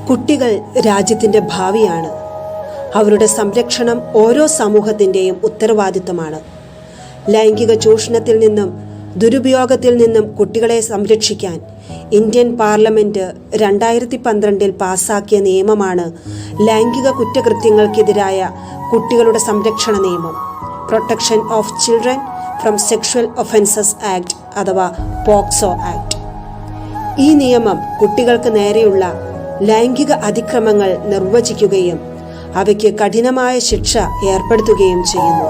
കുട്ടികൾ രാജ്യത്തിൻ്റെ ഭാവിയാണ്. അവരുടെ സംരക്ഷണം ഓരോ സമൂഹത്തിൻ്റെയും ഉത്തരവാദിത്തമാണ്. ലൈംഗിക ചൂഷണത്തിൽ നിന്നും ദുരുപയോഗത്തിൽ നിന്നും കുട്ടികളെ സംരക്ഷിക്കാൻ ഇന്ത്യൻ പാർലമെൻറ്റ് 2012 പാസാക്കിയ നിയമമാണ് ലൈംഗിക കുറ്റകൃത്യങ്ങൾക്കെതിരായ കുട്ടികളുടെ സംരക്ഷണ നിയമം, protection of children from sexual offences act അഥവാ പോക്സോ ആക്ട്. ഈ നിയമം കുട്ടികൾക്ക് നേരെയുള്ള ലൈംഗിക അതിക്രമങ്ങൾ നിർവചിക്കുകയും അവയ്ക്ക് കഠിനമായ ശിക്ഷ ഏർപ്പെടുത്തുകയും ചെയ്യുന്നു.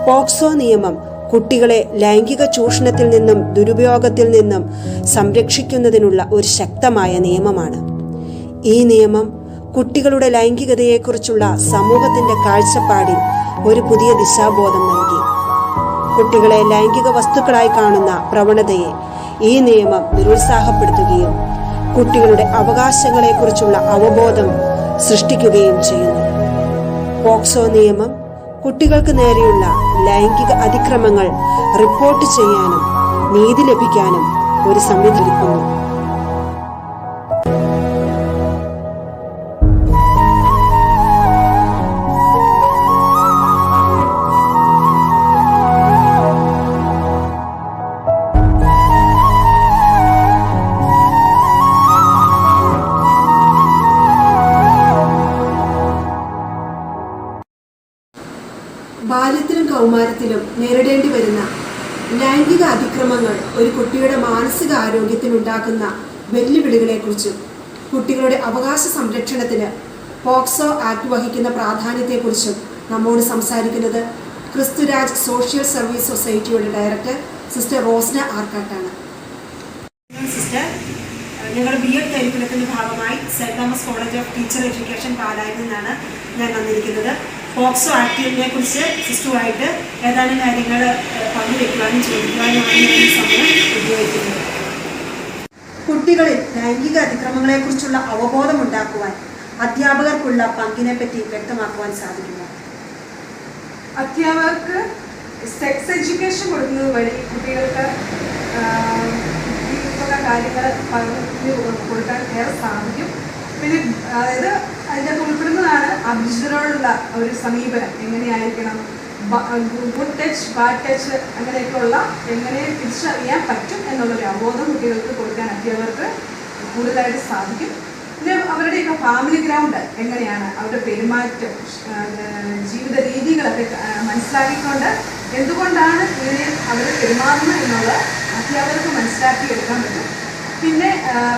പോക്സോ നിയമം കുട്ടികളെ ലൈംഗിക ചൂഷണത്തിൽ നിന്നും ദുരുപയോഗത്തിൽ നിന്നും സംരക്ഷിക്കുന്നതിനുള്ള ഒരു ശക്തമായ നിയമമാണ്. ഈ നിയമം കുട്ടികളുടെ ലൈംഗികതയെക്കുറിച്ചുള്ള സമൂഹത്തിന്റെ കാഴ്ചപ്പാടിൽ ഒരു പുതിയ ദിശാബോധം നൽകി. കുട്ടികളെ ലൈംഗിക വസ്തുക്കളായി കാണുന്ന പ്രവണതയെ ഈ നിയമം നിരുത്സാഹപ്പെടുത്തുകയും കുട്ടികളുടെ അവകാശങ്ങളെക്കുറിച്ചുള്ള അവബോധം സൃഷ്ടിക്കുകയും ചെയ്യുന്നു. പോക്സോ നിയമം കുട്ടികൾക്ക് നേരെയുള്ള ലൈംഗിക അതിക്രമങ്ങൾ റിപ്പോർട്ട് ചെയ്യാനും നീതി ലഭിക്കാനും ഒരു സംവിധാനം ഒരുക്കുന്നു. ബാല്യത്തിലും കൗമാരത്തിലും നേരിടേണ്ടി വരുന്ന ലൈംഗിക അതിക്രമങ്ങൾ ഒരു കുട്ടിയുടെ മാനസിക ആരോഗ്യത്തിനുണ്ടാക്കുന്ന വെല്ലുവിളികളെക്കുറിച്ചും കുട്ടികളുടെ അവകാശ സംരക്ഷണത്തിന് പോക്സോ ആക്ട് വഹിക്കുന്ന പ്രാധാന്യത്തെക്കുറിച്ചും നമ്മോട് സംസാരിക്കുന്നത് ക്രിസ്തുരാജ് സോഷ്യൽ സർവീസ് സൊസൈറ്റിയുടെ ഡയറക്ടർ സിസ്റ്റർ റോസ്ന ആർക്കാട്ടാണ്. സിസ്റ്റർ, ഞങ്ങൾ BEd കരിക്കുലത്തിന്റെ ഭാഗമായി saint Thomas college of teacher education പാലായിൽ നിന്നാണ് ഞാൻ വന്നിരിക്കുന്നത്. പോക്സോ ആക്ടിനെ കുറിച്ച് സിസ്റ്ററുമായിട്ട് ഏതാനും കാര്യങ്ങൾ പങ്കുവയ്ക്കുവാനും ചോദിക്കുവാനുമാണ് ഞാൻ ഈ സമയം ഉപയോഗിക്കുന്നത്. കുട്ടികളിൽ ലൈംഗിക അതിക്രമങ്ങളെക്കുറിച്ചുള്ള അവബോധം ഉണ്ടാക്കുവാൻ അധ്യാപകർക്കുള്ള പങ്കിനെ പറ്റി വ്യക്തമാക്കുവാൻ സാധിക്കുമോ? അധ്യാപകർക്ക് സെക്സ് എഡ്യൂക്കേഷൻ കൊടുക്കുന്നത് വഴി കുട്ടികൾക്ക് കാര്യങ്ങൾ പറഞ്ഞു കൊടുക്കാൻ ഏറെ സാധിക്കും. പിന്നെ അതായത് അതിൻ്റെ ഉൾപ്പെടുന്നതാണ് അഭിജിതരോടുള്ള ഒരു സമീപനം. എങ്ങനെയായിരിക്കണം, ഗുഡ് ടച്ച്, ബാഡ് ടച്ച്, അങ്ങനെയൊക്കെയുള്ള എങ്ങനെ തിരിച്ചറിയാൻ പറ്റും എന്നുള്ളൊരു അവബോധം കുട്ടികൾക്ക് കൊടുക്കാൻ അധ്യാപകർക്ക് കൂടുതലായിട്ട് സാധിക്കും. പിന്നെ അവരുടെയൊക്കെ ഫാമിലി ഗ്രൗണ്ട് എങ്ങനെയാണ്, അവരുടെ പെരുമാറ്റം, ജീവിത രീതികളൊക്കെ മനസ്സിലാക്കിക്കൊണ്ട് എന്തുകൊണ്ടാണ് ഇങ്ങനെ അവർ പെരുമാറുന്നത് എന്നുള്ളത് അധ്യാപകർക്ക് മനസ്സിലാക്കിയെടുക്കാൻ പറ്റും. പിന്നെ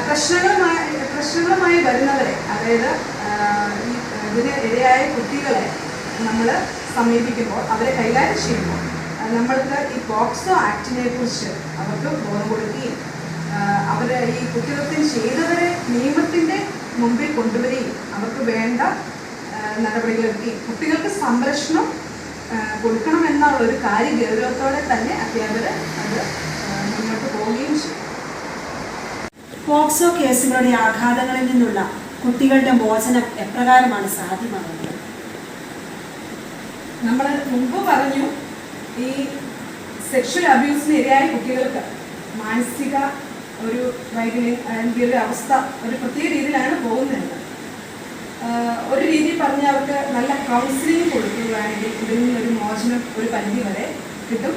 പ്രശ്നങ്ങളുമായി വരുന്നവരെ, അതായത് ഇതിന് ഇരയായ കുട്ടികളെ നമ്മൾ സമീപിക്കുമ്പോൾ, അവരെ കൈകാര്യം ചെയ്യുമ്പോൾ നമ്മൾക്ക് ഈ പോക്സോ ആക്ടിനെ കുറിച്ച് അവർക്ക് ബോധം കൊടുക്കുകയും അവരെ ഈ കുറ്റകൃത്യം ചെയ്തവരെ നിയമത്തിൻ്റെ മുമ്പിൽ കൊണ്ടുവരികയും അവർക്ക് വേണ്ട നടപടികളെടുക്കുകയും കുട്ടികൾക്ക് സംരക്ഷണം കൊടുക്കണമെന്നുള്ള ഒരു കാര്യ ഗൗരവത്തോടെ തന്നെ അധ്യാപകർ അത് മുന്നോട്ട് പോവുകയും ചെയ്യും. പോക്സോ കേസുകളുടെ ആഘാതങ്ങളിൽ നിന്നുള്ള കുട്ടികളുടെ മോചനം എപ്രകാരമാണ് സാധ്യമാകുന്നത്? നമ്മൾ മുമ്പ് പറഞ്ഞു, ഈ സെക്ഷൽ അബ്യൂസിന് ഇരയായ കുട്ടികൾക്ക് മാനസിക ഒരു വൈകല്യം അല്ലെങ്കിൽ ഒരു അവസ്ഥ ഒരു പ്രത്യേക രീതിയിലാണ് പോകുന്നത്. ഒരു രീതിയിൽ പറഞ്ഞ് അവർക്ക് നല്ല കൗൺസിലിംഗ് കൊടുക്കുകയാണെങ്കിൽ ഇതിൽ നിന്നൊരു മോചനം ഒരു പരിധി വരെ കിട്ടും.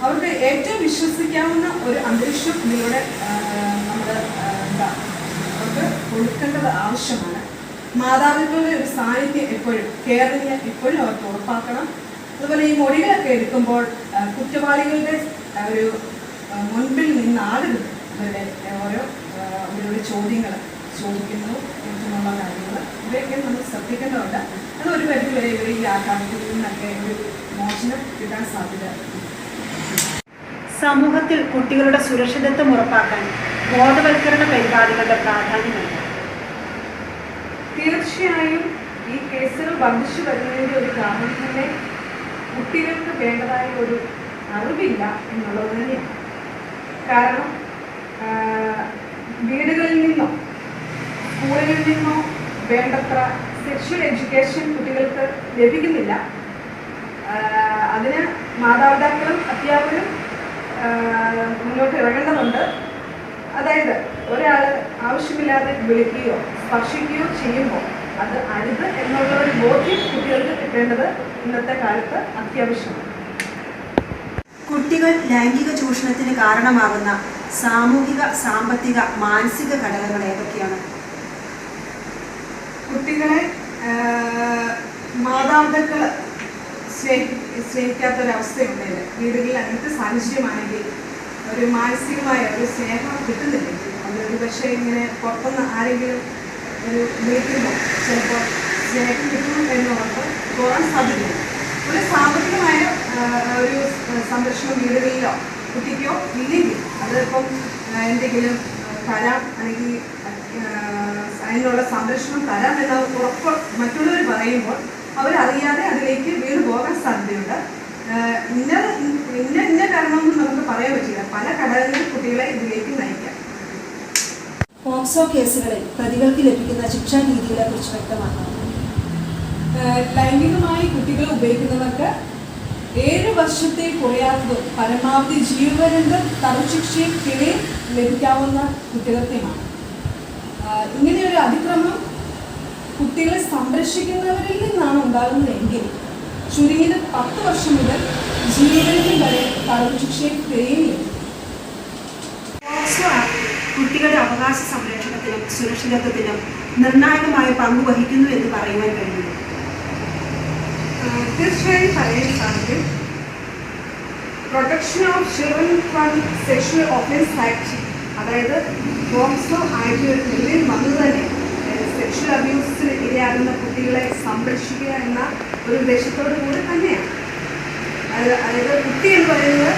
അവർക്ക് ഏറ്റവും വിശ്വസിക്കാവുന്ന ഒരു അന്തരീക്ഷം ഇതിലൂടെ നമ്മൾ അവർക്ക് കൊടുക്കേണ്ടത് ആവശ്യമാണ്. മാതാപിതാക്കളുടെ ഒരു സാന്നിധ്യം എപ്പോഴും, കെയറിങ് എപ്പോഴും അവർക്ക് ഉറപ്പാക്കണം. അതുപോലെ ഈ മൊഴികളൊക്കെ എടുക്കുമ്പോൾ കുറ്റവാളികളുടെ ഒരു മുൻപിൽ നിന്നാകരുത് അവരുടെ അവരുടെ ചോദ്യങ്ങൾ ചോദിക്കുന്നു എന്നുള്ള കാര്യങ്ങൾ ഇവയൊക്കെ നമ്മൾ ശ്രദ്ധിക്കേണ്ടതുണ്ട്. അത് ഒരു പരിധി വരെ ഇവർ ഈ ആഘാതത്തിൽ നിന്നൊക്കെ ഒരു മോചനം കിട്ടാൻ സാധ്യത. സമൂഹത്തിൽ കുട്ടികളുടെ സുരക്ഷിതത്വം ഉറപ്പാക്കാൻ ബോധവൽക്കരണ പരിപാടികളുടെ പ്രാധാന്യമുണ്ട്. തീർച്ചയായും ഈ കേസുകൾ വർദ്ധിച്ചു വരുന്നതിൻ്റെ ഒരു കാരണം തന്നെ കുട്ടികൾക്ക് വേണ്ടതായ ഒരു അറിവില്ല എന്നുള്ളത് തന്നെയാണ്. കാരണം വീടുകളിൽ നിന്നോ സ്കൂളുകളിൽ നിന്നോ വേണ്ടത്ര സെക്ഷൽ എഡ്യൂക്കേഷൻ കുട്ടികൾക്ക് ലഭിക്കുന്നില്ല. അതിന് മാതാപിതാക്കളും അധ്യാപകരും മുന്നോട്ട് ഇറങ്ങേണ്ടതുണ്ട്. അതായത് ഒരാൾ ആവശ്യമില്ലാതെ വിളിക്കുകയോ സ്പർശിക്കുകയോ ചെയ്യുമ്പോൾ അത് അരുത് എന്നുള്ള ഒരു ബോധ്യം കുട്ടികൾക്ക് കിട്ടേണ്ടത് ഇന്നത്തെ കാലത്ത് അത്യാവശ്യമാണ്. കുട്ടികൾ ലൈംഗിക ചൂഷണത്തിന് കാരണമാകുന്ന സാമൂഹിക, സാമ്പത്തിക, മാനസിക ഘടകങ്ങൾ ഏതൊക്കെയാണ്? കുട്ടികളെ മാതാപിതാക്കൾ സ്നേഹിക്കാത്തൊരവസ്ഥയുണ്ടെങ്കിൽ, വീടുകളിൽ അങ്ങനത്തെ സാഹചര്യമാണെങ്കിൽ, ഒരു മാനസികമായ ഒരു സ്നേഹം കിട്ടുന്നില്ലെങ്കിൽ, അതൊരു പക്ഷേ ഇങ്ങനെ പുറത്തുനിന്ന് ആരെങ്കിലും ഒരു വിളിക്കുമ്പോൾ ചിലപ്പോൾ സ്നേഹം കിട്ടും എന്നുള്ളത് പോകാൻ സാധ്യതയുണ്ട്. ഒരു സാമ്പത്തികമായ ഒരു സംരക്ഷണം വീടുകളിലോ കുട്ടിക്കോ ഇല്ലെങ്കിൽ അതിപ്പം എന്തെങ്കിലും തരാം, അല്ലെങ്കിൽ അതിനുള്ള സംരക്ഷണം തരാം എന്ന ഉറപ്പ് മറ്റുള്ളവർ പറയുമ്പോൾ അവരറിയാതെ അതിലേക്ക് വീണ് പോകാൻ സാധ്യതയുണ്ട്. ഇന്ന കാരണമെന്ന് നമുക്ക് പറയാൻ പറ്റില്ല. പല ഘടകങ്ങൾ കുട്ടികളെ ഇതിലേക്ക് നയിക്കാം. പോക്സോ കേസുകളിൽ പ്രതികൾക്ക് ലഭിക്കുന്ന ശിക്ഷാ രീതികളെ കുറിച്ച് വ്യക്തമാക്കാം. ലൈംഗികമായി കുട്ടികളെ ഉപയോഗിക്കുന്നവർക്ക് 7 വർഷത്തെ കുറയാത്തതും പരമാവധി ജീവപര്യന്ത തടവുശിക്ഷയും പിഴയും ലഭിക്കാവുന്ന കുറ്റകൃത്യമാണ്. ഇങ്ങനെയൊരു അതിക്രമം കുട്ടികളെ സംരക്ഷിക്കുന്നവരിൽ നിന്നാണ് ഉണ്ടാകുന്നതെങ്കിൽ ചുരുങ്ങിയത് 10 വർഷം മുതൽ ജീവപര്യന്തം വരെ തടവുശിക്ഷയും പിഴയും ലഭിക്കും. പോക്സോ ആക്ട് കുട്ടികളുടെ അവകാശ സംരക്ഷണത്തിനും സുരക്ഷിതത്വത്തിനും നിർണായകമായ പങ്ക് വഹിക്കുന്നു എന്ന് പറയുവാൻ കഴിയുന്നു. തീർച്ചയായും പറയാൻ സാധിക്കും. Protection of children from sexual offence act, അതായത് പോക്സോ ആക്ട് നിലവിൽ വന്നത് തന്നെ സെക്ഷൽ അബ്യൂസിന് ഇരയാകുന്ന കുട്ടികളെ സംരക്ഷിക്കുക എന്ന ഒരു ഉദ്ദേശത്തോടു കൂടി തന്നെയാണ്. അതായത് കുട്ടി എന്ന് പറയുന്നത്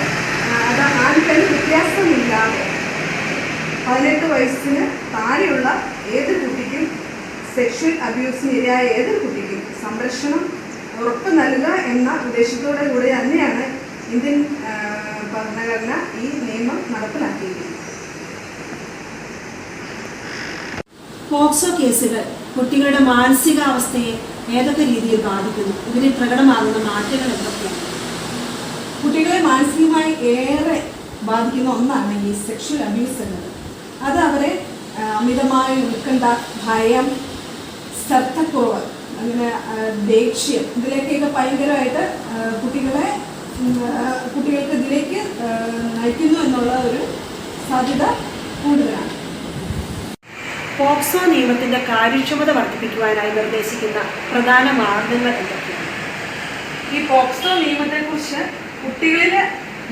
അത് ആൺപെൺ വ്യത്യാസമില്ലാതെ 18 വയസ്സിന് താഴെയുള്ള ഏത് കുട്ടിക്കും, സെക്ഷൽ അബ്യൂസിന് ഇരയായ ഏതൊരു കുട്ടിക്കും സംരക്ഷണം ഉറപ്പ് നൽകുക എന്ന ഉദ്ദേശത്തോടു കൂടി തന്നെയാണ് ഇന്ത്യൻ ഭരണഘടന ഈ നിയമം നടപ്പിലാക്കിയിരിക്കുന്നത്. പോക്സോ കേസുകൾ കുട്ടികളുടെ മാനസികാവസ്ഥയെ ഏതൊക്കെ രീതിയിൽ ബാധിക്കുന്നു? ഇതിന് പ്രകടമാകുന്ന മാറ്റങ്ങൾ എന്തൊക്കെയാണ്? കുട്ടികളെ മാനസികമായി ഏറെ ബാധിക്കുന്ന ഒന്നാണ് ഈ സെക്ഷൽ അബ്യൂസ് എന്നത്. അത് അവരെ അമിതമായ ഉത്കണ്ഠ, ഭയം, ശ്രദ്ധക്കുറവ്, അങ്ങനെ ദേഷ്യം, ഇതിലേക്കൊക്കെ ഭയങ്കരമായിട്ട് കുട്ടികൾക്ക് ഇതിലേക്ക് നയിക്കുന്നു എന്നുള്ള ഒരു സാധ്യത കൂടുതലാണ്. പോക്സോ നിയമത്തിന്റെ കാര്യക്ഷമത വർദ്ധിപ്പിക്കുവാനായി നിർദ്ദേശിക്കുന്ന പ്രധാന മാർഗങ്ങൾ എന്തൊക്കെയാണ്? ഈ പോക്സോ നിയമത്തെക്കുറിച്ച് കുട്ടികളിൽ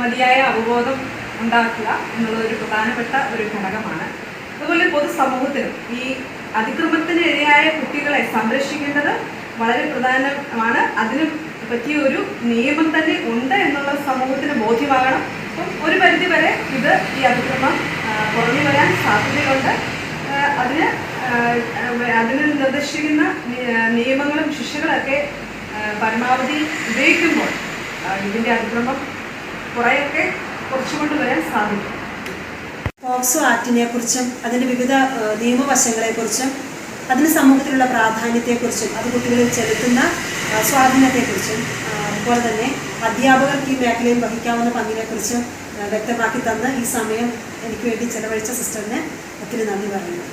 മതിയായ അവബോധം ഉണ്ടാക്കുക എന്നുള്ളത് ഒരു പ്രധാനപ്പെട്ട ഒരു ഘടകമാണ്. അതുപോലെ പൊതുസമൂഹത്തിലും ഈ അതിക്രമത്തിന് ഇരയായ കുട്ടികളെ സംരക്ഷിക്കേണ്ടത് വളരെ പ്രധാനമാണ്. അതിന് പറ്റിയ ഒരു നിയമം തന്നെ ഉണ്ട് എന്നുള്ള സമൂഹത്തിന് ബോധ്യമാകണം. അപ്പം ഒരു പരിധി വരെ ഈ അതിക്രമം കുറഞ്ഞു വരാൻ സാധ്യതയുണ്ട്. അതിന് നിർദ്ദേശിക്കുന്ന നിയമങ്ങളും ശിക്ഷകളൊക്കെ പരമാവധി ഉപയോഗിക്കുമ്പോൾ ഇതിൻ്റെ അതിക്രമം കുറച്ചുകൊണ്ട് വരാൻ സാധിക്കും. പോക്സോ ആക്ടിനെ കുറിച്ചും അതിൻ്റെ വിവിധ നിയമവശങ്ങളെക്കുറിച്ചും അതിന് സമൂഹത്തിലുള്ള പ്രാധാന്യത്തെക്കുറിച്ചും അത് കുട്ടികളിൽ ചെലുത്തുന്ന സ്വാധീനത്തെക്കുറിച്ചും അതുപോലെ തന്നെ അധ്യാപകർക്ക് ഈ മേഖലയിൽ വഹിക്കാവുന്ന പങ്കിനെക്കുറിച്ചും വ്യക്തമാക്കി തന്ന് ഈ സമയം എനിക്ക് വേണ്ടി ചെലവഴിച്ച സിസ്റ്ററിന് ഒത്തിരി നന്ദി പറയുന്നു.